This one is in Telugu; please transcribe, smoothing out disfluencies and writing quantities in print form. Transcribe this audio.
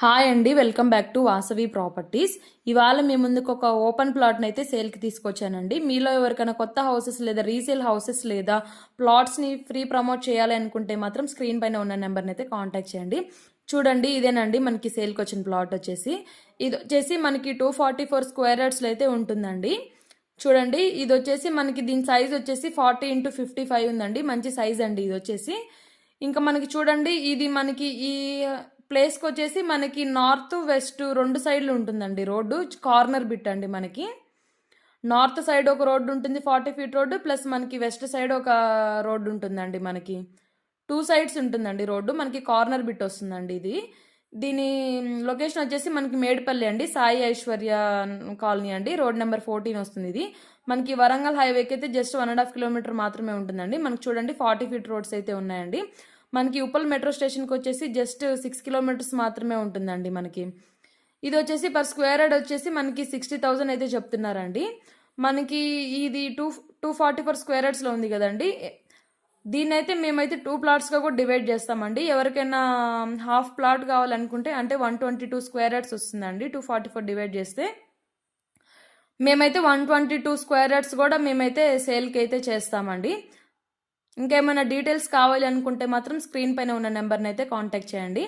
హాయ్ అండి, welcome back to Vasavi properties. ఇవాళ మీ ముందుకు ఒక ఓపెన్ ప్లాట్ని అయితే సేల్కి తీసుకొచ్చానండి. మీలో ఎవరికైనా కొత్త హౌసెస్ లేదా రీసేల్ హౌసెస్ లేదా ప్లాట్స్ని ఫ్రీ ప్రమోట్ చేయాలి అనుకుంటే మాత్రం స్క్రీన్ పైన ఉన్న నెంబర్ని అయితే కాంటాక్ట్ చేయండి. చూడండి, ఇదేనండి మనకి సేల్కి వచ్చిన ప్లాట్ వచ్చేసి. ఇది వచ్చేసి మనకి 244 స్క్వేర్ యార్డ్స్లో అయితే ఉంటుందండి. చూడండి, ఇది వచ్చేసి మనకి దీని సైజ్ వచ్చేసి 40x55 ఉందండి. మంచి సైజ్ అండి ఇది వచ్చేసి. ఇంకా మనకి చూడండి, ఇది మనకి ఈ ప్లేస్కి వచ్చేసి మనకి నార్త్ వెస్ట్ రెండు సైడ్లు ఉంటుందండి రోడ్డు. కార్నర్ బిట్ అండి. మనకి నార్త్ సైడ్ ఒక రోడ్డు ఉంటుంది, 40 ఫీట్ రోడ్డు, ప్లస్ మనకి వెస్ట్ సైడ్ ఒక రోడ్డు ఉంటుందండి. మనకి 2 సైడ్స్ ఉంటుందండి రోడ్డు. మనకి కార్నర్ బిట్ వస్తుందండి ఇది. దీని లొకేషన్ వచ్చేసి మనకి మేడిపల్లి అండి, సాయి ఐశ్వర్య కాలనీ అండి, రోడ్ నెంబర్ 14 వస్తుంది. ఇది మనకి వరంగల్ హైవేకి అయితే జస్ట్ 1.5 కిలోమీటర్ మాత్రమే ఉంటుందండి. మనకి చూడండి 40 ఫీట్ రోడ్స్ అయితే ఉన్నాయండి. మనకి ఉప్పల్ మెట్రో స్టేషన్కి వచ్చేసి జస్ట్ 6 కిలోమీటర్స్ మాత్రమే ఉంటుందండి. మనకి ఇది వచ్చేసి పర్ స్క్వేర్ యార్డ్ వచ్చేసి మనకి 60,000 అయితే చెప్తున్నారండి. మనకి ఇది 244 స్క్వేర్ యార్డ్స్లో ఉంది కదండి. దీన్ని అయితే మేమైతే 2 ప్లాట్స్గా కూడా డివైడ్ చేస్తామండి. ఎవరికైనా హాఫ్ ప్లాట్ కావాలనుకుంటే అంటే 122 స్క్వేర్ యార్డ్స్ వస్తుందండి. 244 డివైడ్ చేస్తే మేమైతే 122 స్క్వేర్ యార్డ్స్ కూడా మేమైతే సేల్కి అయితే చేస్తామండి. ఇంకేమైనా డీటెయిల్స్ కావాలి అనుకుంటే మాత్రం స్క్రీన్ పైన ఉన్న నెంబర్ని అయితే కాంటాక్ట్ చేయండి.